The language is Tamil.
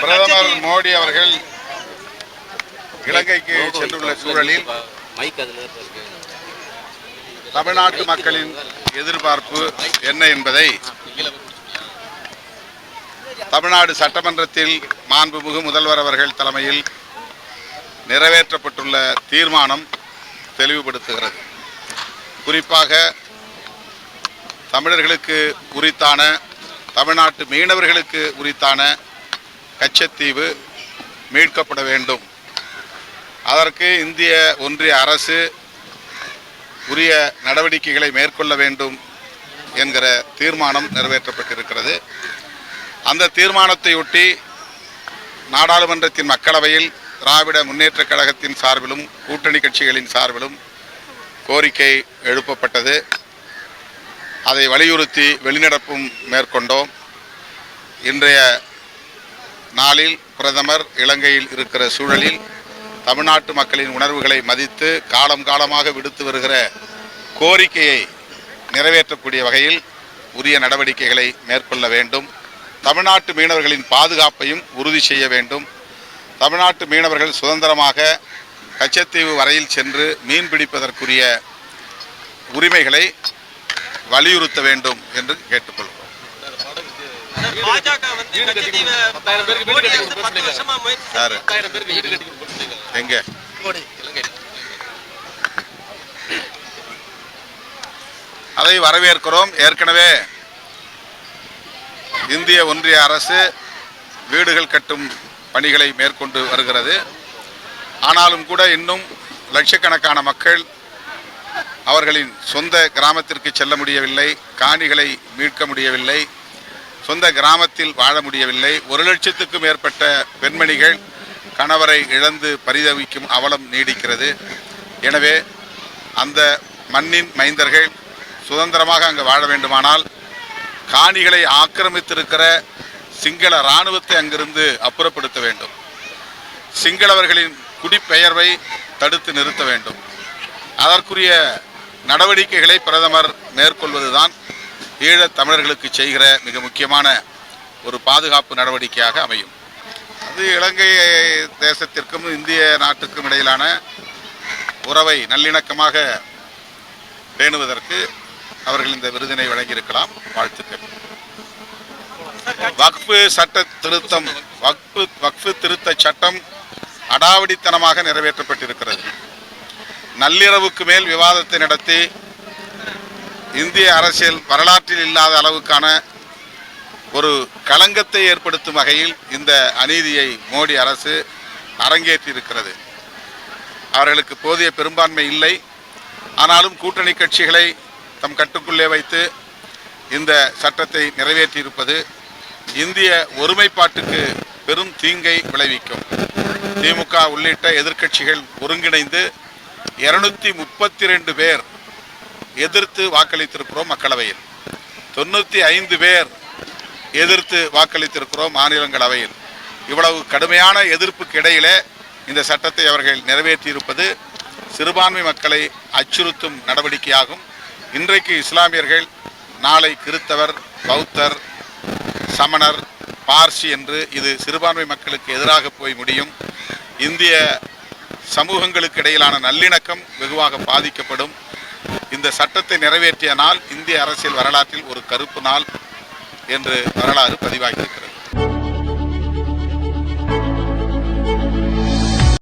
பிரதமர் மோடி அவர்கள் இலங்கைக்கு சென்றுள்ள சூழலில் தமிழ்நாட்டு மக்களின் எதிர்பார்ப்பு என்ன என்பதை தமிழ்நாடு சட்டமன்றத்தில் மாண்புமிகு முதல்வர் அவர்கள் தலைமையில் நிறைவேற்றப்பட்டுள்ள தீர்மானம் தெளிவுபடுத்துகிறது. குறிப்பாக தமிழர்களுக்கு உரித்தான, தமிழ்நாட்டு மீனவர்களுக்கு உரித்தான கச்சத்தீவு மீட்கப்பட வேண்டும். அதற்கு இந்திய ஒன்றிய அரசு உரிய நடவடிக்கைகளை மேற்கொள்ள வேண்டும் என்கிற தீர்மானம் நிறைவேற்றப்பட்டிருக்கிறது. அந்த தீர்மானத்தையொட்டி நாடாளுமன்றத்தின் மக்களவையில் திராவிட முன்னேற்றக் கழகத்தின் சார்பிலும் கூட்டணி கட்சிகளின் சார்பிலும் கோரிக்கை எழுப்பப்பட்டது. அதை வலியுறுத்தி வெளிநடப்பும் மேற்கொண்டோம். இன்றைய நாளில் பிரதமர் இலங்கையில் இருக்கிற சூழலில் தமிழ்நாட்டு மக்களின் உணர்வுகளை மதித்து காலம் காலமாக விடுத்து வருகிற கோரிக்கையை நிறைவேற்றக்கூடிய வகையில் உரிய நடவடிக்கைகளை மேற்கொள்ள வேண்டும். தமிழ்நாட்டு மீனவர்களின் பாதுகாப்பையும் உறுதி செய்ய வேண்டும். தமிழ்நாட்டு மீனவர்கள் சுதந்திரமாக கச்சத்தீவு வரையில் சென்று மீன் பிடிப்பதற்குரிய உரிமைகளை வலியுறுத்த வேண்டும் என்று கேட்டுக்கொள்கிறோம். எங்க அதை வரவேற்கிறோம். ஏற்கனவே இந்திய ஒன்றிய அரசு வீடுகள் கட்டும் பணிகளை மேற்கொண்டு வருகிறது. ஆனாலும் கூட இன்னும் லட்சக்கணக்கான மக்கள் அவர்களின் சொந்த கிராமத்திற்கு செல்ல முடியவில்லை, காணிகளை மீட்க முடியவில்லை, சொந்த கிராமத்தில் வாழ முடியவில்லை. 1 லட்சத்துக்கும் மேற்பட்ட பெண்மணிகள் கணவரை இழந்து பரிதவிக்கும் அவலம் நீடிக்கிறது. எனவே அந்த மண்ணின் மைந்தர்கள் சுதந்திரமாக அங்கு வாழ வேண்டுமானால் காணிகளை ஆக்கிரமித்திருக்கிற சிங்கள இராணுவத்தை அங்கிருந்து அப்புறப்படுத்த வேண்டும். சிங்களவர்களின் குடிப்பெயர்வை தடுத்து நிறுத்த வேண்டும். அதற்குரிய நடவடிக்கைகளை பிரதமர் மேற்கொள்வதுதான் ஈழத் தமிழர்களுக்கு செய்கிற மிக முக்கியமான ஒரு பாதுகாப்பு நடவடிக்கையாக அமையும். அது இலங்கை தேசத்திற்கும் இந்திய நாட்டுக்கும் இடையிலான உறவை நல்லிணக்கமாக பேணுவதற்கு அவர்கள் இந்த விருதினை வழங்கியிருக்கலாம். வாழ்த்துக்கள். வக்ஃபு சட்ட திருத்தம், வக்ஃபு திருத்த சட்டம் அடாவடித்தனமாக நிறைவேற்றப்பட்டிருக்கிறது. நள்ளிரவுக்கு மேல் விவாதத்தை நடத்தி இந்திய அரசியல் வரலாற்றில் இல்லாத அளவுக்கான ஒரு களங்கத்தை ஏற்படுத்தும் வகையில் இந்த அநீதியை மோடி அரசு அரங்கேற்றியிருக்கிறது. அவர்களுக்கு போதிய பெரும்பான்மை இல்லை. ஆனாலும் கூட்டணி கட்சிகளை தம் கட்டுக்குள்ளே வைத்து இந்த சட்டத்தை நிறைவேற்றியிருப்பது இந்திய ஒருமைப்பாட்டுக்கு பெரும் தீங்கை விளைவிக்கும். திமுக உள்ளிட்ட எதிர்க்கட்சிகள் ஒருங்கிணைந்து 232 பேர் எதிர்த்து வாக்களித்திருக்கிறோம். மக்களவையில் 95 பேர் எதிர்த்து வாக்களித்திருக்கிறோம். மாநிலங்களவையில் இவ்வளவு கடுமையான எதிர்ப்புக்கு இடையிலே இந்த சட்டத்தை அவர்கள் நிறைவேற்றியிருப்பது சிறுபான்மை மக்களை அச்சுறுத்தும் நடவடிக்கையாகும். இன்றைக்கு இஸ்லாமியர்கள், நாளை கிறித்தவர், பௌத்தர், சமணர், பார்சி என்று இது சிறுபான்மை மக்களுக்கு எதிராக போய் முடியும். இந்திய சமூகங்களுக்கு இடையிலான நல்லிணக்கம் வெகுவாக பாதிக்கப்படும். இந்த சட்டத்தை நிறைவேற்றிய நாள் இந்திய அரசியல் வரலாற்றில் ஒரு கருப்பு நாள் என்று வரலாறு பதிவாகியிருக்கிறது.